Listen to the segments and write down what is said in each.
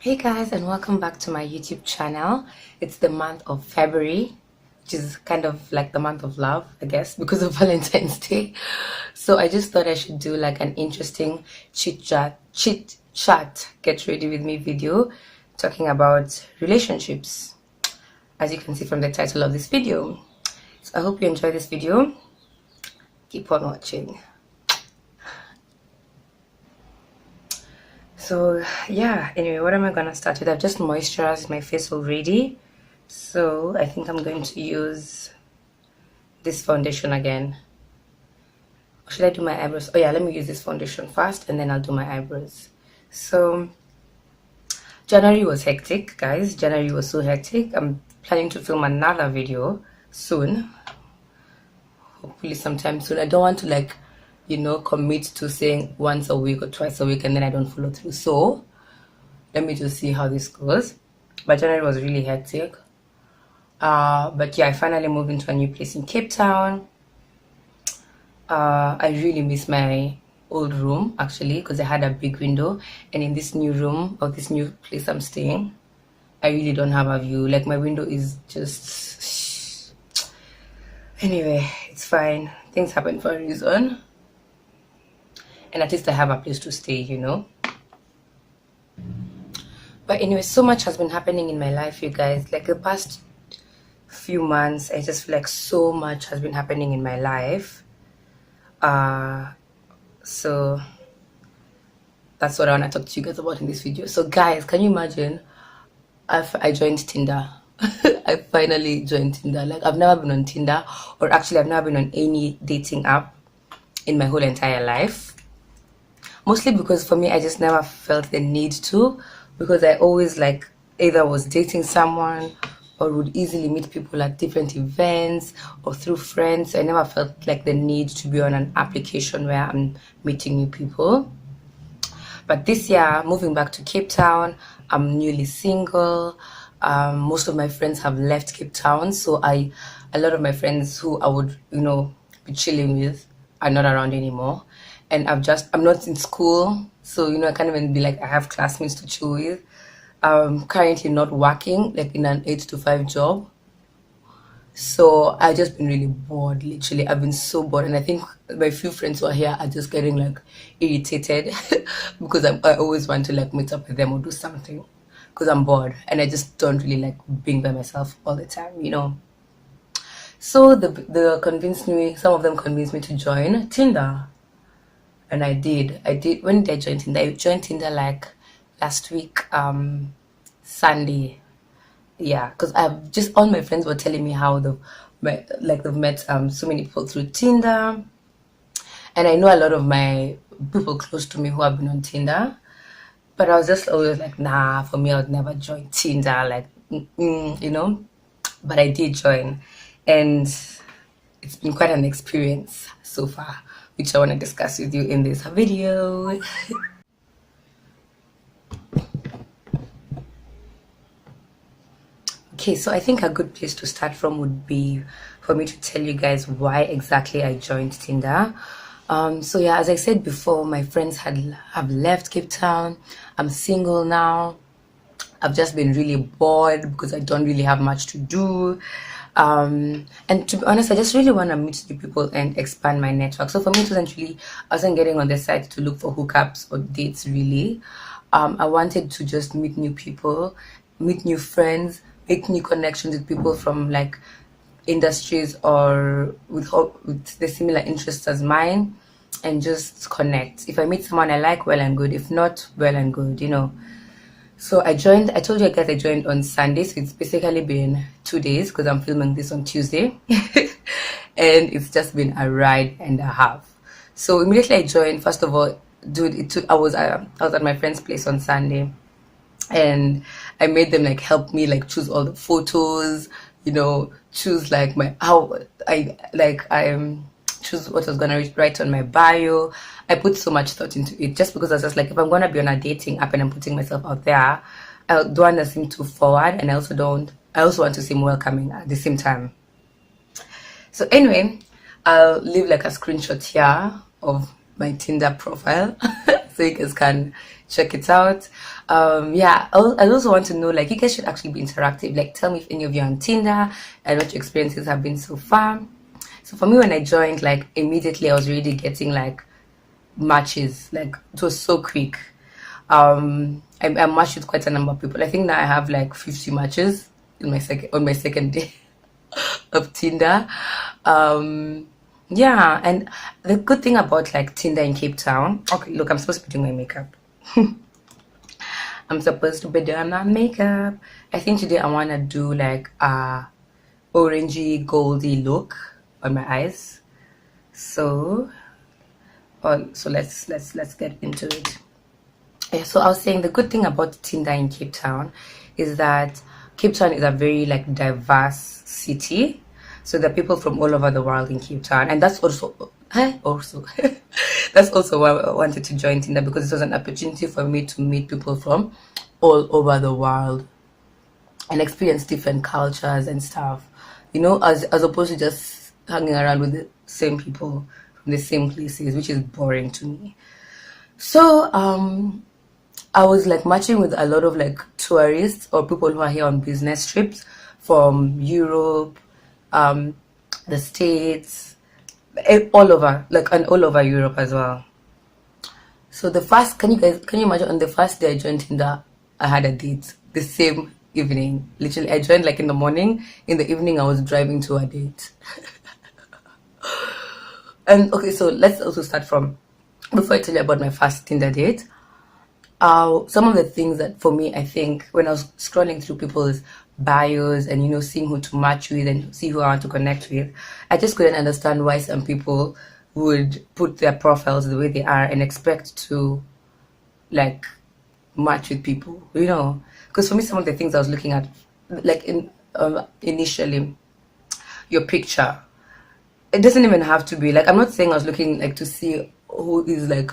Hey guys, and welcome back to my YouTube channel. It's the month of February, which is kind of like the month of love, I guess, because of Valentine's Day. So I just thought I should do like an interesting chit chat get ready with me video talking about relationships, as you can see from the title of this video. So I hope you enjoy this video. Keep on watching. So yeah, anyway, what am I gonna start with? I've just moisturized my face already, so I think I'm going to use this foundation again. Or should I do my eyebrows? Oh yeah, let me use this foundation first and then I'll do my eyebrows. So January was hectic, guys. January was so hectic. I'm planning to film another video soon, hopefully sometime soon. I don't want to like commit to saying once a week or twice a week and then I don't follow through. So let me just see how this goes. But January was really hectic. But yeah, I finally moved into a new place in Cape Town. I really miss my old room actually, because I had a big window, and in this new room or this new place I'm staying, I really don't have a view. Like my window is just anyway, it's fine. Things happen for a reason. And at least I have a place to stay, But anyway, so much has been happening in my life, you guys. Like the past few months, I just feel like so much has been happening in my life. So that's what I want to talk to you guys about in this video. So guys, can you imagine? I joined Tinder. I finally joined Tinder. Like I've never been on Tinder, or actually I've never been on any dating app in my whole entire life. Mostly because for me, I just never felt the need to, because I always like either was dating someone or would easily meet people at different events or through friends. So I never felt like the need to be on an application where I'm meeting new people. But this year, moving back to Cape Town, I'm newly single. Most of my friends have left Cape Town, so a lot of my friends who I would be chilling with are not around anymore. And I'm not in school, so I can't even be like I have classmates to chill with. Currently not working like in an 8 to 5 job, so I just been really bored. Literally, I've been so bored, and I think my few friends who are here are just getting like irritated because I always want to like meet up with them or do something because I'm bored and I just don't really like being by myself all the time. So some of them convinced me to join Tinder. And I did. When did I join Tinder? I joined Tinder like last week, Sunday. Yeah, because all my friends were telling me how they've met so many people through Tinder, and I know a lot of my people close to me who have been on Tinder, but I was just always like, nah, for me I would never join Tinder, like But I did join, and it's been quite an experience so far, which I want to discuss with you in this video. Okay, so I think a good place to start from would be for me to tell you guys why exactly I joined Tinder. So yeah, as I said before, my friends have left Cape Town. I'm single now. I've just been really bored because I don't really have much to do. And to be honest, I just really want to meet new people and expand my network. So for me, I wasn't getting on the site to look for hookups or dates really. I wanted to just meet new people, meet new friends, make new connections with people from like industries or with the similar interests as mine, and just connect. If I meet someone I like, well and good. If not, well and good. So I told you guys I joined on Sunday, so it's basically been 2 days because I'm filming this on Tuesday. And it's just been a ride and a half. So immediately I joined, first of all, I was at my friend's place on Sunday, and I made them like help me like choose all the photos, choose like choose what I was gonna write on my bio. I put so much thought into it just because I was just like, if I'm gonna be on a dating app and I'm putting myself out there, I don't want to seem too forward, and I also want to seem welcoming at the same time. So anyway, I'll leave like a screenshot here of my Tinder profile so you guys can check it out. Yeah, I also want to know, like, you guys should actually be interactive. Like, tell me if any of you are on Tinder and what your experiences have been so far. So for me, when I joined, like, immediately I was already getting like matches. Like, it was so quick. I matched with quite a number of people. I think now I have like 50 matches in my second day of Tinder. Yeah, and the good thing about like Tinder in Cape Town. Okay, look, I'm supposed to be doing my makeup. I'm supposed to be doing my makeup. I think today I wanna do like a orangey goldy look on my eyes. So, so let's get into it. Yeah, so I was saying the good thing about Tinder in Cape Town is that Cape Town is a very like diverse city. So there are people from all over the world in Cape Town, and that's also that's also why I wanted to join Tinder, because it was an opportunity for me to meet people from all over the world and experience different cultures and stuff. You know, as opposed to just hanging around with the same people from the same places, which is boring to me. So I was like matching with a lot of like tourists or people who are here on business trips from Europe, the States, all over, like, and all over Europe as well. So can you imagine, on the first day I joined Tinder, I had a date the same evening. Literally, I joined like in the morning. In the evening, I was driving to a date. And okay, so let's also start from, before I tell you about my first Tinder date. Some of the things that for me, I think when I was scrolling through people's bios and, you know, seeing who to match with and see who I want to connect with, I just couldn't understand why some people would put their profiles the way they are and expect to like match with people, you know. Because for me, some of the things I was looking at, like initially, your picture, it doesn't even have to be like, I'm not saying I was looking like to see who is like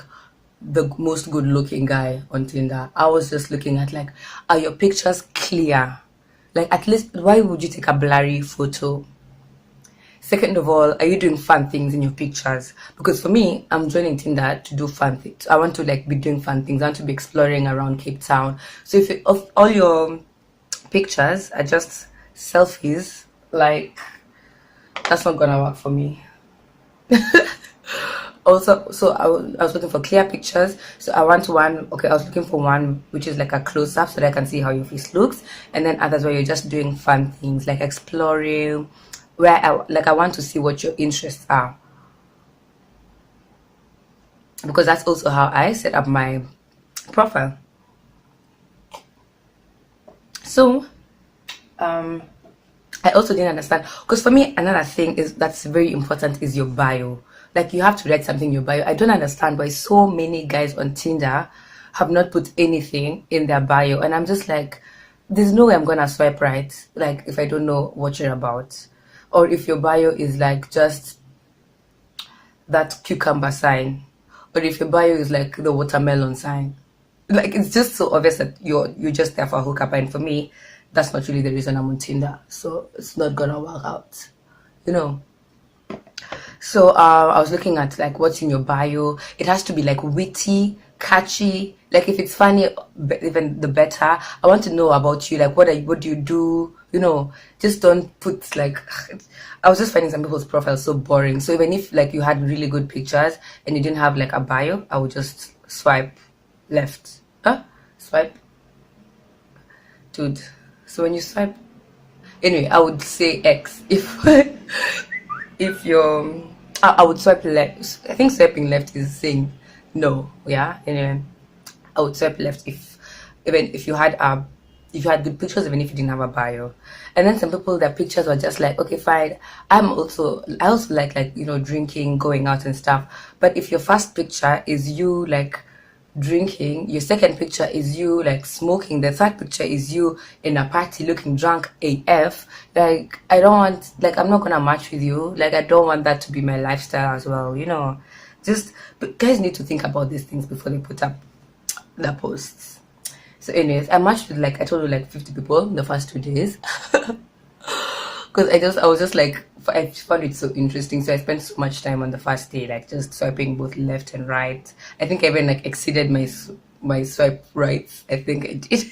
the most good looking guy on Tinder. I was just looking at like, are your pictures clear? Like, at least, why would you take a blurry photo? Second of all, are you doing fun things in your pictures? Because for me, I'm joining Tinder to do fun things. I want to like be doing fun things. I want to be exploring around Cape Town. So if all your pictures are just selfies, like, that's not gonna work for me. Also, so I was looking for clear pictures. So I want one, okay, I was looking for one which is like a close-up so that I can see how your face looks, and then others where you're just doing fun things like exploring, where I want to see what your interests are, because that's also how I set up my profile. So I also didn't understand, because for me, another thing is that's very important is your bio. Like, you have to write something in your bio. I don't understand why so many guys on Tinder have not put anything in their bio, and I'm just like, there's no way I'm gonna swipe right, like, if I don't know what you're about, or if your bio is like just that cucumber sign, or if your bio is like the watermelon sign. Like, it's just so obvious that you're just there for a hookup, and for me, that's not really the reason I'm on Tinder, so it's not gonna work out, you know. So I was looking at like what's in your bio. It has to be like witty, catchy. Like, if it's funny, even the better. I want to know about you. Like, what do you do? You know, just don't put like. I was just finding some people's profiles so boring. So even if like you had really good pictures and you didn't have like a bio, I would just swipe left. Swipe, dude. So when you swipe, anyway, I would say X if if you're. I would swipe left. I think swiping left is saying no. Yeah. Anyway, I would swipe left if you had good pictures, even if you didn't have a bio. And then some people, their pictures were just like, okay, fine. I also like, you know, drinking, going out and stuff. But if your first picture is you like drinking, your second picture is you like smoking, the third picture is you in a party looking drunk AF, like, I don't want, like, I'm not gonna match with you. Like, I don't want that to be my lifestyle as well, you know. But guys need to think about these things before they put up the posts. So anyways, I matched with, like, I told you, like 50 people in the first 2 days. Because I was just like I found it so interesting. So I spent so much time on the first day, like just swiping both left and right. I think I even like exceeded my swipe rights. I think I did.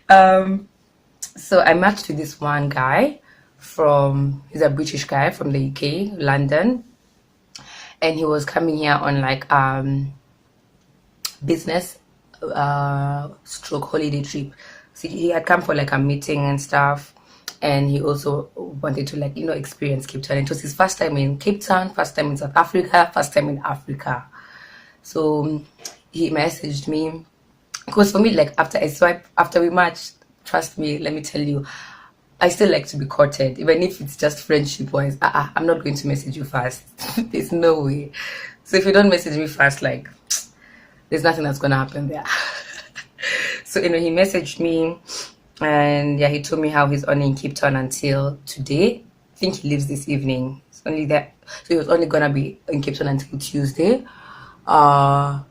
um, so I matched with this one guy he's a British guy from the UK, London, and he was coming here on like business stroke holiday trip. So he had come for like a meeting and stuff, and he also wanted to, like, experience Cape Town. It was his first time in Cape Town, first time in South Africa, first time in Africa. So he messaged me, because for me, like, after we matched, trust me, let me tell you, I still like to be courted, even if it's just friendship wise. I'm not going to message you first. There's no way. So if you don't message me first, like, there's nothing that's gonna happen there. So he messaged me, and yeah, he told me how he's only in Cape Town until today. I think he leaves this evening. It's only that, so he was only gonna be in Cape Town until Tuesday. And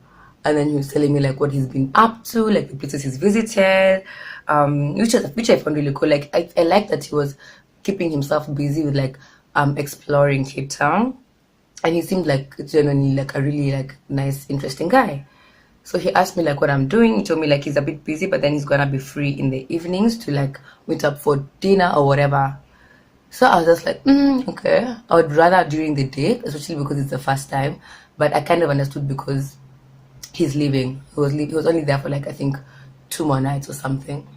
then he was telling me like what he's been up to, like the places he's visited, which I found really cool. Like I like that he was keeping himself busy with like exploring Cape Town, and he seemed like genuinely like a really like nice, interesting guy. So he asked me like what I'm doing. He told me like he's a bit busy, but then he's gonna be free in the evenings to like meet up for dinner or whatever. So I was just like, okay. I would rather during the day, especially because it's the first time. But I kind of understood because he's leaving. He was only there for like I think 2 more nights or something.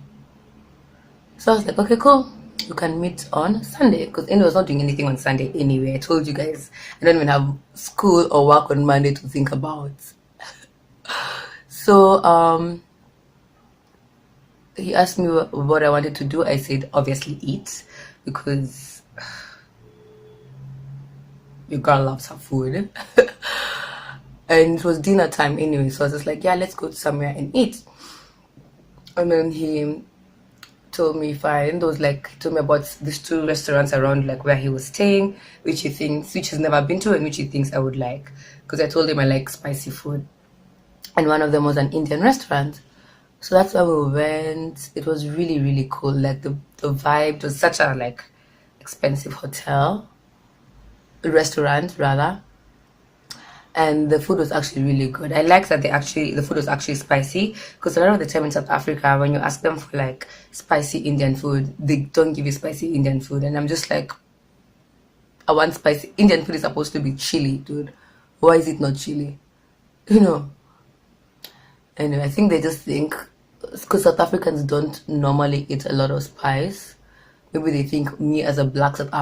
So I was like, okay, cool. You can meet on Sunday, because Amy was not doing anything on Sunday anyway. I told you guys I don't even have school or work on Monday to think about. So he asked me what I wanted to do. I said obviously eat, because your girl loves her food. And it was dinner time anyway, so I was just like, yeah, let's go somewhere and eat. And then he told me fine. He told me about these 2 restaurants around like where he was staying, which he's never been to, and which he thinks I would like, because I told him I like spicy food. And one of them was an Indian restaurant. So that's where we went. It was really, really cool. Like the vibe, it was such a like expensive restaurant rather. And the food was actually really good. I like that the food was actually spicy, because a lot of the time in South Africa, when you ask them for like spicy Indian food, they don't give you spicy Indian food. And I'm just like, I want spicy. Indian food is supposed to be chili, dude. Why is it not chili? Anyway, I think they just think, because South Africans don't normally eat a lot of spice, maybe they think me as a black South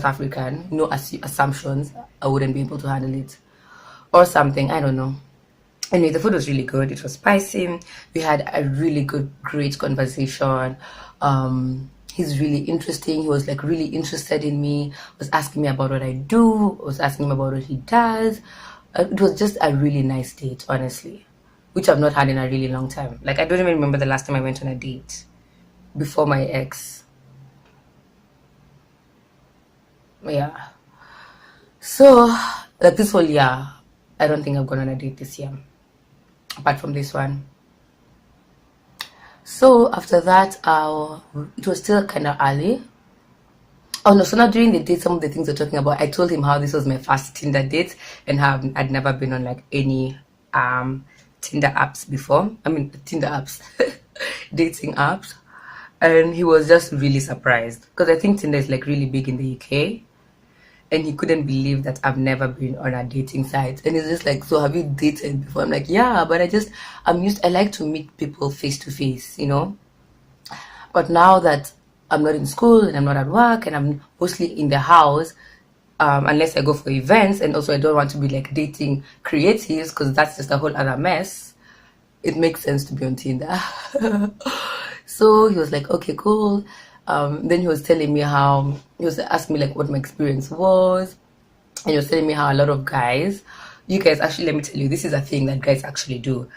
African, no assumptions, I wouldn't be able to handle it or something. I don't know. Anyway, the food was really good. It was spicy. We had a really great conversation. He's really interesting. He was like really interested in me, was asking me about what I do, was asking him about what he does. It was just a really nice date, honestly, which I've not had in a really long time. Like, I don't even remember the last time I went on a date before my ex. Yeah. So, like this whole year, I don't think I've gone on a date this year, apart from this one. So after that, it was still kind of early. Oh no, so now during the date, some of the things we're talking about, I told him how this was my first Tinder date, and how I'd never been on like any Tinder apps before. I mean, Tinder apps, dating apps. And he was just really surprised, because I think Tinder is like really big in the UK, and he couldn't believe that I've never been on a dating site. And he's just like, so have you dated before? I'm like, yeah, but I like to meet people face to face, But now that I'm not in school and I'm not at work and I'm mostly in the house, unless I go for events, and also I don't want to be like dating creatives, because that's just a whole other mess, it makes sense to be on Tinder. So he was like, okay, cool. Then he was telling me he was asking me like what my experience was, and he was telling me how a lot of guys, you guys, actually, let me tell you, this is a thing that guys actually do.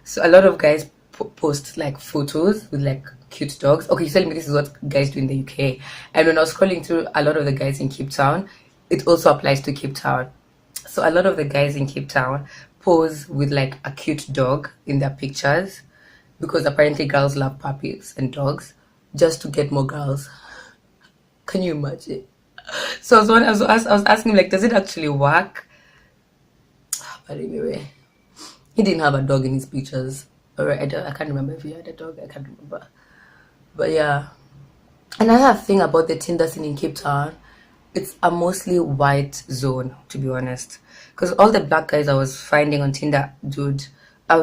So a lot of guys post like photos with like cute dogs. Okay, he's telling me this is what guys do in the UK. And when I was scrolling through a lot of the guys in Cape Town, it also applies to Cape Town. So a lot of the guys in Cape Town pose with like a cute dog in their pictures, because apparently girls love puppies and dogs, just to get more girls. Can you imagine? So I was asking him, like, does it actually work? But anyway, he didn't have a dog in his pictures. Or I can't remember if he had a dog. I can't remember. But yeah. Another thing about the Tinder scene in Cape Town, it's a mostly white zone, to be honest. Because all the black guys I was finding on Tinder, dude, I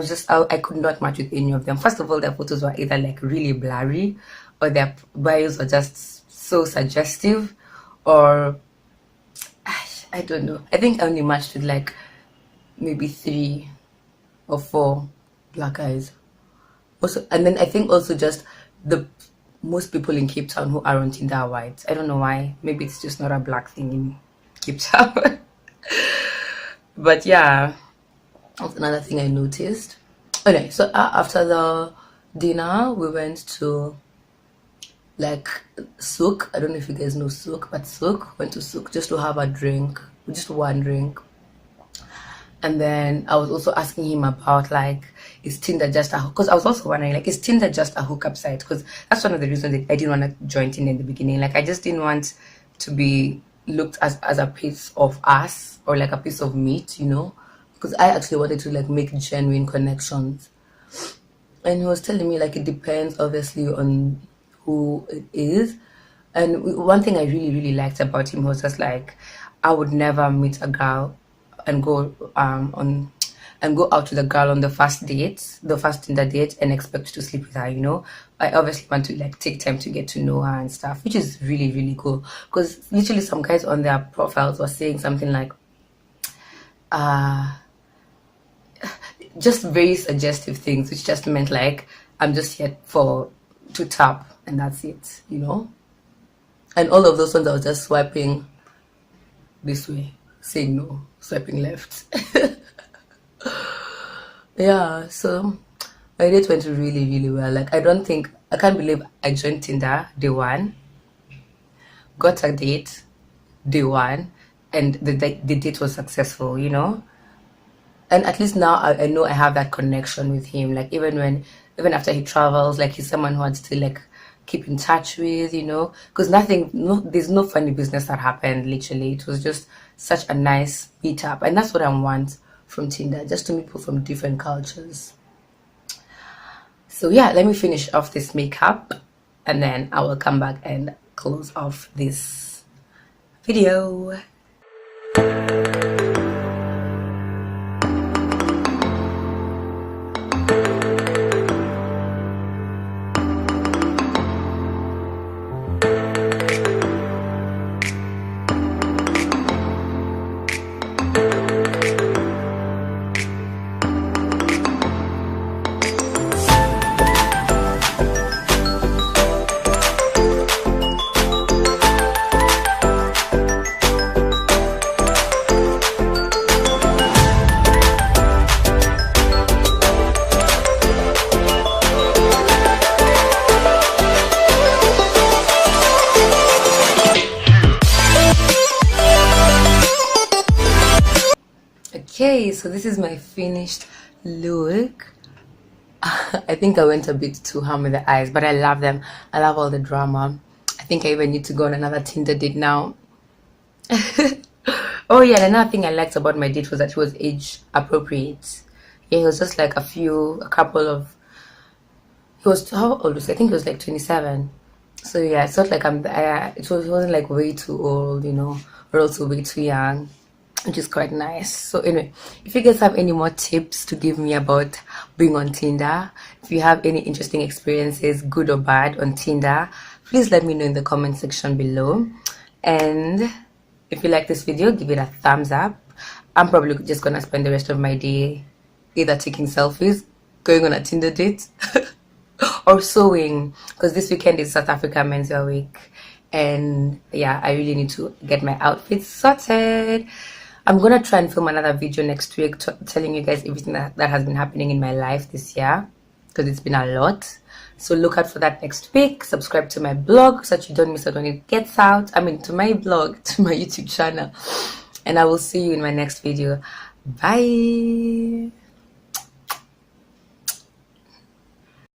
could not match with any of them. First of all, their photos were either like really blurry, or their bios were just so suggestive, or I don't know. I think I only matched with like maybe 3 or 4 black guys. Also, and then I think also just the most people in Cape Town who are on Tinder are white. I don't know why. Maybe it's just not a black thing in Cape Town. But yeah, that's another thing I noticed. Okay, so after the dinner, we went to like souk. I don't know if you guys know souk, but souk. Went to souk just to have a drink, just one drink. And then I was also asking him about like, is Tinder just a, because I was also wondering, like, is Tinder just a hookup site? Because that's one of the reasons that I didn't want to join Tinder in the beginning. Like, I just didn't want to be looked as a piece of ass or like a piece of meat, you know, because I actually wanted to like make genuine connections. And he was telling me like it depends obviously on who it is. And one thing I really liked about him was just like, I would never meet a girl and go out with a girl on the first Tinder date, and expect to sleep with her, you know. I obviously want to like take time to get to know her and stuff, which is really cool. Because literally some guys on their profiles were saying something like just very suggestive things, which just meant like, I'm just here to tap and that's it, you know. And all of those ones I was just swiping this way, saying no, swiping left. Yeah, so my date went really well. Like, I can't believe I joined Tinder day 1, got a date day 1, and the date was successful, you know. And at least now I know I have that connection with him. Like, even after he travels, like, he's someone who wants to like keep in touch with, you know, because there's no funny business that happened. Literally, it was just such a nice meetup, and that's what I want from Tinder, just to meet people from different cultures. So yeah, let me finish off this makeup and then I will come back and close off this video. Okay, so this is my finished look. I think I went a bit too hard with the eyes, but I love them. I love all the drama. I think I even need to go on another Tinder date now. Oh yeah, another thing I liked about my date was that he was age appropriate. Yeah, he was just like he was, how old was he? I think he was like 27. So yeah, it's not like he wasn't like way too old, you know, or also way too young, which is quite nice. So anyway, if you guys have any more tips to give me about being on Tinder, if you have any interesting experiences, good or bad, on Tinder, please let me know in the comment section below. And if you like this video, give it a thumbs up. I'm probably just gonna spend the rest of my day either taking selfies, going on a Tinder date, or sewing, because this weekend is South Africa Men's Wear Week. And yeah, I really need to get my outfits sorted. I'm gonna try and film another video next week telling you guys everything that has been happening in my life this year, because it's been a lot. So look out for that next week. Subscribe to my blog so that you don't miss out when it gets out. I mean, to my blog, to my YouTube channel. And I will see you in my next video. Bye.